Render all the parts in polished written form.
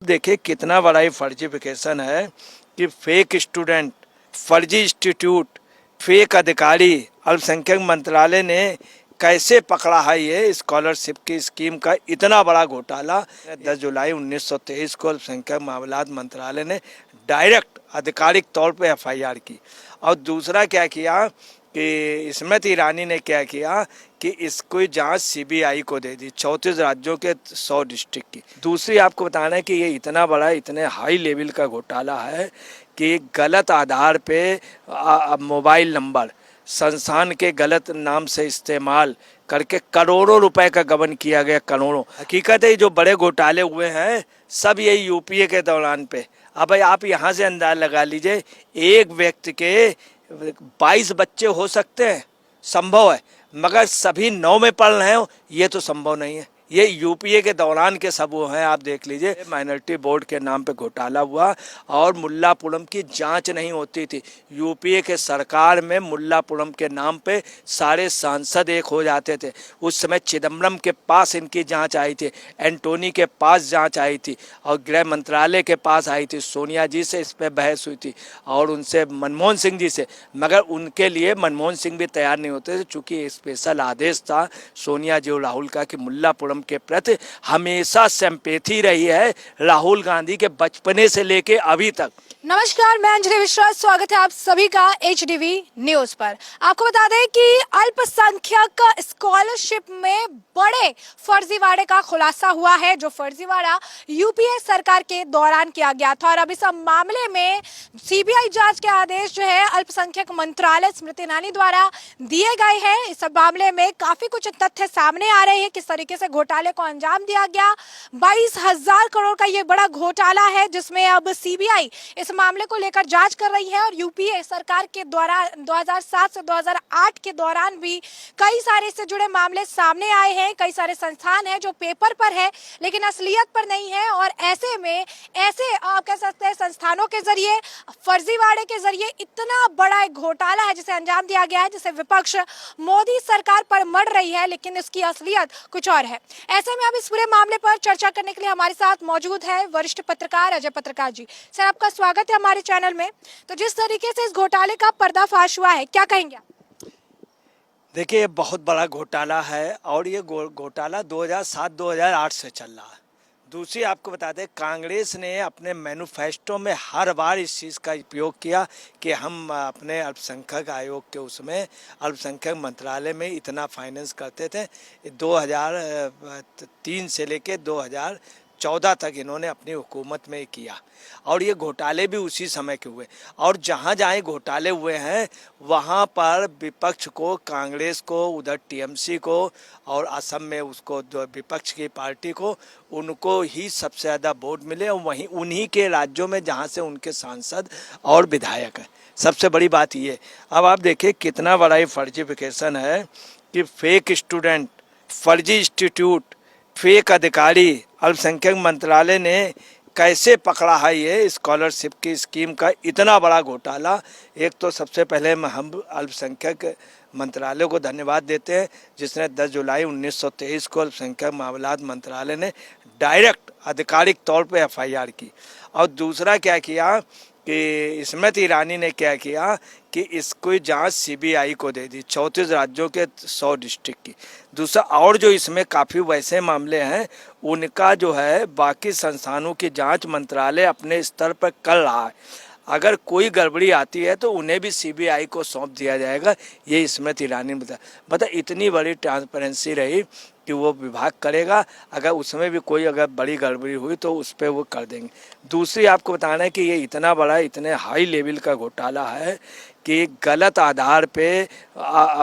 देखिए कितना बड़ा ही फर्जीफिकेशन है कि फेक स्टूडेंट, फर्जी इंस्टीट्यूट, फेक अधिकारी, अल्पसंख्यक मंत्रालय ने कैसे पकड़ा है ये स्कॉलरशिप की स्कीम का इतना बड़ा घोटाला। 10 जुलाई 1923 को अल्पसंख्यक मामलात मंत्रालय ने डायरेक्ट आधिकारिक तौर पे एफआईआर की। और दूसरा क्या किया कि स्मृति ईरानी ने क्या किया कि इसको जांच सीबीआई को दे दी, 34 राज्यों के 100 डिस्ट्रिक्ट की। दूसरी आपको बताना है कि ये इतना बड़ा, इतने हाई लेवल का घोटाला है कि गलत आधार पे मोबाइल नंबर संस्थान के गलत नाम से इस्तेमाल करके करोड़ों रुपए का गबन किया गया, करोड़ों। हकीकत है जो बड़े घोटाले हुए हैं सब ये यूपीए के दौरान पे। अब भाई आप यहाँ से अंदाज लगा लीजिए, एक व्यक्ति के 22 बच्चे हो सकते हैं, संभव है, मगर सभी 9 में पढ़ रहे हो ये तो संभव नहीं है। ये यूपीए के दौरान के सब वो हैं। आप देख लीजिए, माइनॉरिटी बोर्ड के नाम पे घोटाला हुआ और मुल्लापुरम की जांच नहीं होती थी। यूपीए के सरकार में मुल्लापुरम के नाम पे सारे सांसद एक हो जाते थे। उस समय चिदम्बरम के पास इनकी जांच आई थी, एंटोनी के पास जांच आई थी और गृह मंत्रालय के पास आई थी। सोनिया जी से इस पर बहस हुई थी और उनसे मनमोहन सिंह जी से, मगर उनके लिए मनमोहन सिंह भी तैयार नहीं होते थे, चूँकि स्पेशल आदेश था सोनिया जी और राहुल का कि मुल्लापुरम के प्रति हमेशा सिंपैथी रही है राहुल गांधी के बचपने से लेके अभी तक। नमस्कार, मैं अंजलि विश्वास, स्वागत है आप सभी का एचडीवी न्यूज पर। आपको बता दें कि अल्पसंख्यक स्कॉलरशिप में बड़े फर्जीवाड़े का खुलासा हुआ है, जो फर्जीवाड़ा यूपीए सरकार के दौरान किया गया था। और अब इस मामले में सीबीआई जांच के आदेश जो है अल्पसंख्यक मंत्रालय स्मृति ईरानी द्वारा दिए गए हैं। इस मामले में काफी कुछ तथ्य सामने आ रहे हैं, किस तरीके से घोटाले को अंजाम दिया गया। 22,000 करोड़ का ये बड़ा घोटाला है, जिसमें अब सीबीआई इस मामले को लेकर जांच कर रही है। और यूपीए सरकार के द्वारा 2007 से 2008 के दौरान भी कई सारे इससे जुड़े मामले सामने आए हैं। कई सारे संस्थान हैं जो पेपर पर है लेकिन असलियत पर नहीं है। और ऐसे में ऐसे आप कह सकते हैं संस्थानों के जरिए, फर्जीवाड़े के जरिए इतना बड़ा एक घोटाला है जिसे अंजाम दिया गया है, जिसे विपक्ष मोदी सरकार पर मढ़ रही है, लेकिन इसकी असलियत कुछ और है। ऐसे में अब इस पूरे मामले पर चर्चा करने के लिए हमारे साथ मौजूद है वरिष्ठ पत्रकार अजय पत्रकार जी। सर, आपका स्वागत है हमारे चैनल में। तो जिस तरीके से इस घोटाले का पर्दाफाश हुआ है, क्या कहेंगे आप? देखिए ये बहुत बड़ा घोटाला है और ये घोटाला 2007-2008 से चल रहा है। दूसरी आपको बता दें, कांग्रेस ने अपने मैनिफेस्टो में हर बार इस चीज़ का उपयोग किया कि हम अपने अल्पसंख्यक आयोग के उसमें अल्पसंख्यक मंत्रालय में इतना फाइनेंस करते थे। 2003 से लेके 2014 तक इन्होंने अपनी हुकूमत में किया और ये घोटाले भी उसी समय के हुए। और जहाँ जहाँ घोटाले हुए हैं वहाँ पर विपक्ष को, कांग्रेस को, उधर टीएमसी को और असम में उसको विपक्ष की पार्टी को, उनको ही सबसे ज़्यादा वोट मिले और वहीं उन्हीं के राज्यों में जहाँ से उनके सांसद और विधायक हैं। सबसे बड़ी बात ये। अब आप देखिए कितना बड़ा ही फर्जीफिकेशन है कि फेक स्टूडेंट, फर्जी इंस्टीट्यूट, फेक अधिकारी, अल्पसंख्यक मंत्रालय ने कैसे पकड़ा है ये स्कॉलरशिप की स्कीम का इतना बड़ा घोटाला। एक तो सबसे पहले हम अल्पसंख्यक मंत्रालय को धन्यवाद देते हैं जिसने 10 जुलाई 1923 को अल्पसंख्यक मामलात मंत्रालय ने डायरेक्ट आधिकारिक तौर पे एफआईआर की। और दूसरा क्या किया कि स्मृति ईरानी ने क्या किया कि इसको जांच सीबीआई को दे दी, 34 राज्यों के 100 डिस्ट्रिक्ट की। दूसरा, और जो इसमें काफ़ी वैसे मामले हैं उनका जो है बाकी संस्थानों की जांच मंत्रालय अपने स्तर पर कर रहा है। अगर कोई गड़बड़ी आती है तो उन्हें भी सीबीआई को सौंप दिया जाएगा, ये स्मृति ईरानी ने बताया। इतनी बड़ी ट्रांसपेरेंसी रही कि वो विभाग करेगा, अगर उसमें भी कोई अगर बड़ी गड़बड़ी हुई तो उस पर वो कर देंगे। दूसरी आपको बताना है कि ये इतना बड़ा, इतने हाई लेवल का घोटाला है कि गलत आधार पे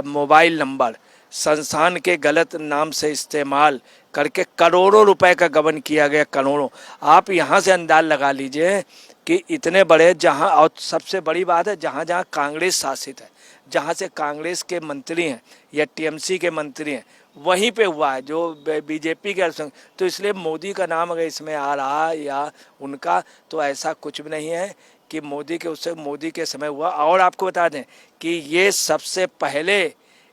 मोबाइल नंबर संस्थान के गलत नाम से इस्तेमाल करके करोड़ों रुपए का गबन किया गया, करोड़ों। आप यहाँ से अंदाज लगा लीजिए कि इतने बड़े, जहाँ, और सबसे बड़ी बात है जहाँ जहाँ कांग्रेस शासित है, जहाँ से कांग्रेस के मंत्री हैं या टीएमसी के मंत्री हैं, वहीं पे हुआ है। जो बीजेपी के संग, तो इसलिए मोदी का नाम अगर इसमें आ रहा है या उनका, तो ऐसा कुछ भी नहीं है कि मोदी के, उससे मोदी के समय हुआ। और आपको बता दें कि ये सबसे पहले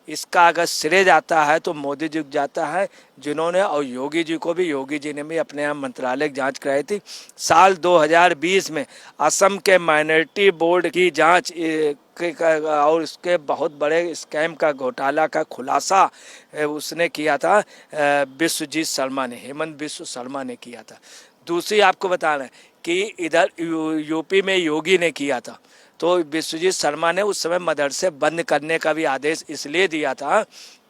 इसका अगर श्रेय जाता है तो मोदी जी को जाता है, जिन्होंने, और योगी जी को भी, योगी जी ने भी अपने यहाँ मंत्रालय की जांच कराई थी। साल 2020 में असम के माइनॉरिटी बोर्ड की जांच और उसके बहुत बड़े स्कैम का, घोटाला का खुलासा उसने किया था, विश्वजीत शर्मा ने, हेमंत बिश्व शर्मा ने किया था। दूसरी आपको बता रहे हैं कि इधर यूपी में योगी ने किया था, तो विश्वजीत शर्मा ने उस समय मदरसे बंद करने का भी आदेश इसलिए दिया था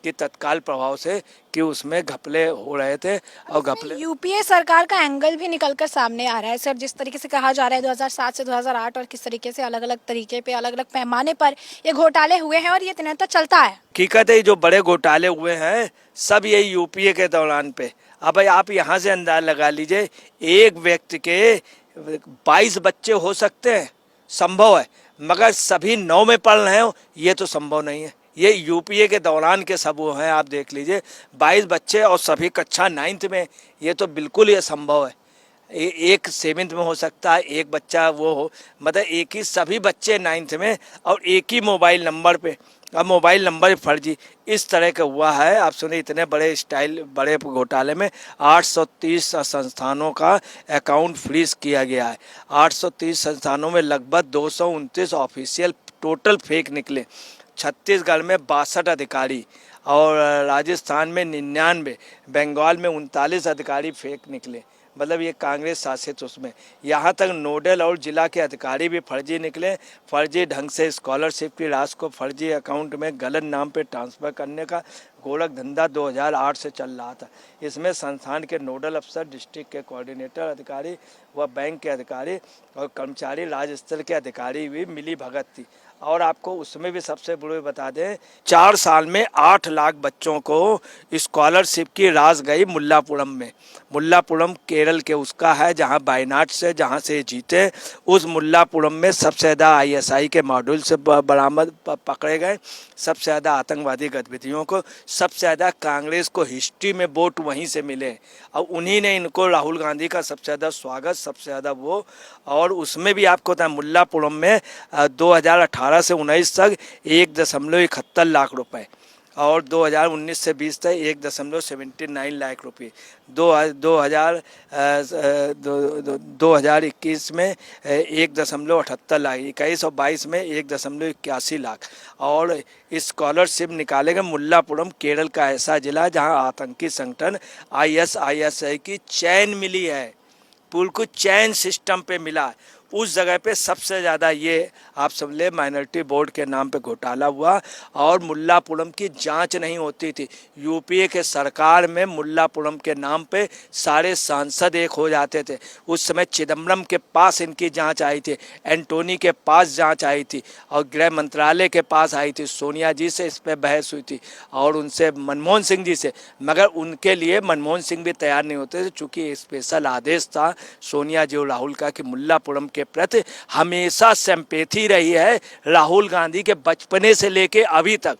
कि तत्काल प्रभाव से, कि उसमें घपले हो रहे थे, और घपले। यूपीए सरकार का एंगल भी निकलकर सामने आ रहा है सर, जिस तरीके से कहा जा रहा है 2007 से 2008 और किस तरीके से अलग अलग तरीके पे, अलग अलग पैमाने पर ये घोटाले हुए हैं और ये दिनों चलता है। हकीकत है, जो बड़े घोटाले हुए हैं सब ये यूपीए के दौरान पे। अब आप यहाँ से अंदाज लगा लीजिए, एक व्यक्ति के 22 बच्चे हो सकते हैं, संभव है, मगर सभी 9 में पढ़ रहे हो, ये तो संभव नहीं है। ये यूपीए के दौरान के सब वो हैं, आप देख लीजिए, 22 बच्चे और सभी कक्षा 9th में, ये तो बिल्कुल ये संभव है। एक 7th में हो सकता है, एक बच्चा वो हो, मतलब एक ही, सभी बच्चे 9th में, और एक ही मोबाइल नंबर पे, अब मोबाइल नंबर फर्जी, इस तरह का हुआ है। आप सुनिए, इतने बड़े स्टाइल, बड़े घोटाले में 830 संस्थानों का अकाउंट फ्रीज किया गया है। 830 संस्थानों में लगभग 229 ऑफिशियल टोटल फेक निकले। छत्तीसगढ़ में 62 अधिकारी, और राजस्थान में 99, बंगाल में 39 अधिकारी फेक निकले। मतलब ये कांग्रेस शासित उसमें, यहाँ तक नोडल और जिला के अधिकारी भी फर्जी निकले। फर्जी ढंग से स्कॉलरशिप की राशि को फर्जी अकाउंट में गलत नाम पे ट्रांसफ़र करने का गोरख धंधा 2008 से चल रहा था। इसमें संस्थान के नोडल अफसर, डिस्ट्रिक्ट के कोऑर्डिनेटर अधिकारी व बैंक के अधिकारी और कर्मचारी राज्य स्तर के अधिकारी भी मिली भगत थी। और आपको उसमें भी सबसे बुरे बता दें, 4 साल में 8 लाख बच्चों को स्कॉलरशिप की राशि गई मुल्लापुरम में। मुल्लापुरम केरल के उसका है, जहां वायनाड से, जहां से जीते, उस मुल्लापुरम में सबसे ज़्यादा आईएसआई के मॉड्यूल से बरामद पकड़े गए, सबसे ज़्यादा आतंकवादी गतिविधियों को, सबसे ज़्यादा कांग्रेस को हिस्ट्री में वोट वहीं से मिले, और उन्हीं ने इनको, राहुल गांधी का सबसे ज़्यादा स्वागत, सबसे ज़्यादा वो। और उसमें भी आपको था, मुल्लापुरम में 2018 से 19 तक 1.71 लाख रुपए, और 2019 से 20 तक 1.79 लाख रुपये। 2021 में 1.78 लाख, 21 और 22 में 1.81 लाख। और स्कॉलरशिप निकाले गए। मुल्लापुरम केरल का ऐसा जिला जहां आतंकी संगठन ISISI की चैन मिली है, बिल्कुल चैन सिस्टम पे मिला। उस जगह पे सबसे ज़्यादा ये आप समझ ले माइनॉरिटी बोर्ड के नाम पे घोटाला हुआ, और मुल्लापुरम की जांच नहीं होती थी। यूपीए के सरकार में मुल्लापुरम के नाम पे सारे सांसद एक हो जाते थे। उस समय चिदम्बरम के पास इनकी जांच आई थी, एंटोनी के पास जांच आई थी, और गृह मंत्रालय के पास आई थी। सोनिया जी से इस पर बहस हुई थी, और उनसे मनमोहन सिंह जी से, मगर उनके लिए मनमोहन सिंह भी तैयार नहीं होते थे, चूँकि स्पेशल आदेश था सोनिया जी और राहुल का कि मुल्लापुरम के प्रति हमेशा सिंपैथी रही है राहुल गांधी के बचपने से लेके अभी तक।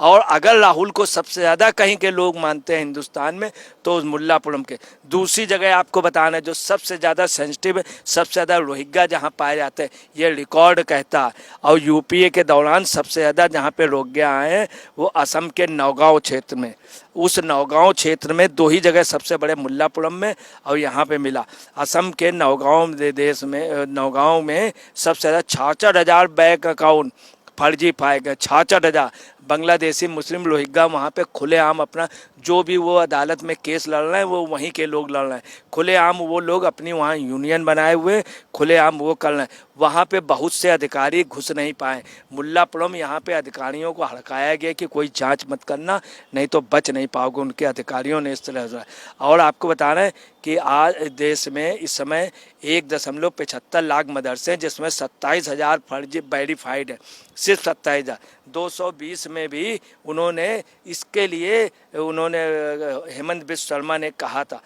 और अगर राहुल को सबसे ज़्यादा कहीं के लोग मानते हैं हिंदुस्तान में, तो उस मुल्लापुरम के। दूसरी जगह आपको बताना है जो सबसे ज़्यादा सेंसिटिव है, सबसे ज़्यादा रोहिंग्या जहाँ पाए जाते हैं, ये रिकॉर्ड कहता है। और यूपीए के दौरान सबसे ज़्यादा जहाँ पे रोहिंग्या आए हैं वो असम के नौगांव क्षेत्र में। उस नौगांव क्षेत्र में 2 ही जगह सबसे बड़े, मुल्लापुरम में और यहाँ पे मिला। असम के नौगांव देश में, नौगांव में सबसे ज़्यादा 66,000 बैंक अकाउंट फर्जी पाए गए। 66,000 बांग्लादेशी मुस्लिम रोहिंग्या वहाँ पे खुलेआम अपना जो भी वो अदालत में केस लड़ रहे हैं वो वहीं के लोग लड़ रहे हैं। खुलेआम वो लोग अपनी वहाँ यूनियन बनाए हुए खुलेआम वो कर रहे हैं। वहाँ पे बहुत से अधिकारी घुस नहीं पाए। मुल्लापुरम यहाँ पे अधिकारियों को हड़काया गया कि कोई जांच मत करना, नहीं तो बच नहीं पाओगे। उनके अधिकारियों ने इस तरह। और आपको बता रहे हैं कि आज देश में इस समय 1.75 लाख मदरसे हैं, जिसमें 27,000 फर्जी वेरीफाइड है। सिर्फ 27,000। 220 में भी उन्होंने इसके लिए हेमंत बिश्व शर्मा ने कहा था।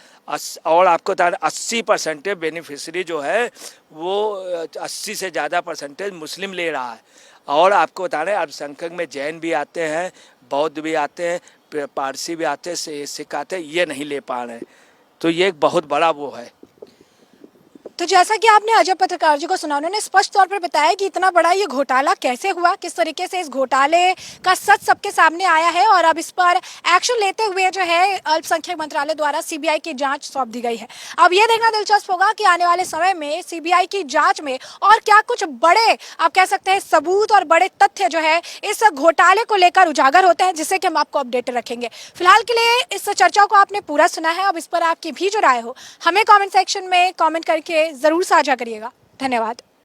और आपको बता रहे 80% बेनिफिशरी जो है वो 80 से ज़्यादा परसेंटेज मुस्लिम ले रहा है। और आपको बता रहे अल्पसंख्यक में जैन भी आते हैं, बौद्ध भी आते हैं, पारसी भी आते हैं, सिख आते हैं, ये नहीं ले पा रहे हैं। तो ये एक बहुत बड़ा वो है। तो जैसा कि आपने अजय पत्रकार जी को सुना, उन्होंने स्पष्ट तौर पर बताया कि इतना बड़ा ये घोटाला कैसे हुआ, किस तरीके से इस घोटाले का सच सबके सामने आया है और अब इस पर एक्शन लेते हुए जो है अल्पसंख्यक मंत्रालय द्वारा सीबीआई की जांच सौंप दी गई है। अब ये देखना दिलचस्प होगा कि आने वाले समय में सीबीआई की जांच में और क्या कुछ बड़े आप कह सकते हैं सबूत और बड़े तथ्य जो है इस घोटाले को लेकर उजागर होते हैं, जिससे कि हम आपको अपडेट रखेंगे। फिलहाल के लिए इस चर्चा को आपने पूरा सुना है। अब इस पर आपकी भी जो राय हो हमें कमेंट सेक्शन में कमेंट करके जरूर साझा करिएगा। धन्यवाद।